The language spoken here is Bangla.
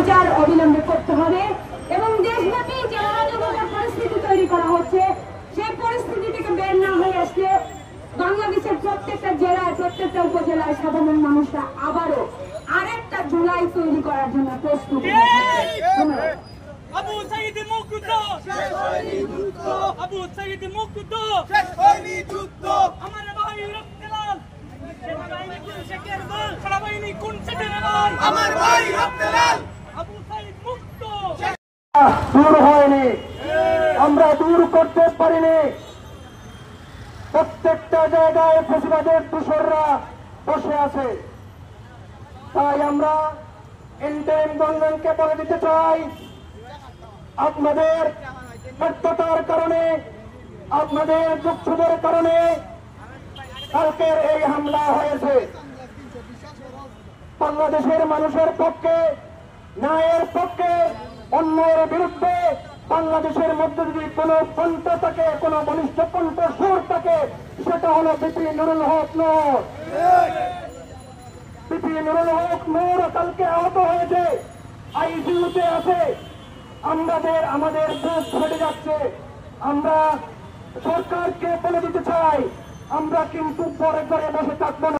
বিচার অবিলম্বে করতে হবে এবং দেশব্যাপী যে অরাজকতার পরিস্থিতি তৈরি করা হচ্ছে সেই পরিস্থিতি থেকে বের না হয়ে আসলে বাংলাদেশের প্রত্যেকটা জেলায় প্রত্যেকটা উপজেলায় সাধারণ মানুষরা আবারও আরেকটা জুলাই তৈরি করার জন্য প্রস্তুত। আবু সাঈদ মুক্ত, শেষ হয়নি যুদ্ধ। আবু সাঈদ মুক্ত, শেষ হয়নি যুদ্ধ। আমার ভাই রক্তলাল, সেনাবাহিনী কোন শেখের বল, সেনাবাহিনী কোন শেখের বল, আমার ভাই রক্তলাল। আবু সাঈদ মুক্ত। দূর হয়নি, আমরা দূর করতে পারিনি। প্রত্যেকটা জায়গায় ফেসিবাদের দূষররা বসে আছে। তাই আমরা ইন্টারিম গভর্নমেন্টকে বলে দিতে চাই, আপনাদের ব্যর্থতার কারণে, আপনাদের দুঃখের কারণে কালকের এই হামলা হয়েছে। বাংলাদেশের মানুষের পক্ষে, ন্যায়ের পক্ষে, অন্যায়ের বিরুদ্ধে বাংলাদেশের মধ্যে যদি কোনো পন্থ থাকে, কোনো বলিষ্ঠ পন্থ সুর থাকে, সেটা হলো বিপি নুরুল হক নূর। বিপি নুরুল হক নূর কালকে আহত হয়েছে, আইসিইউতে আছে। আমাদের বুক ফেটে যাচ্ছে। আমরা সরকারকে বলে দিতে চাই, আমরা কিন্তু পরে ঘরে বসে থাকবো না।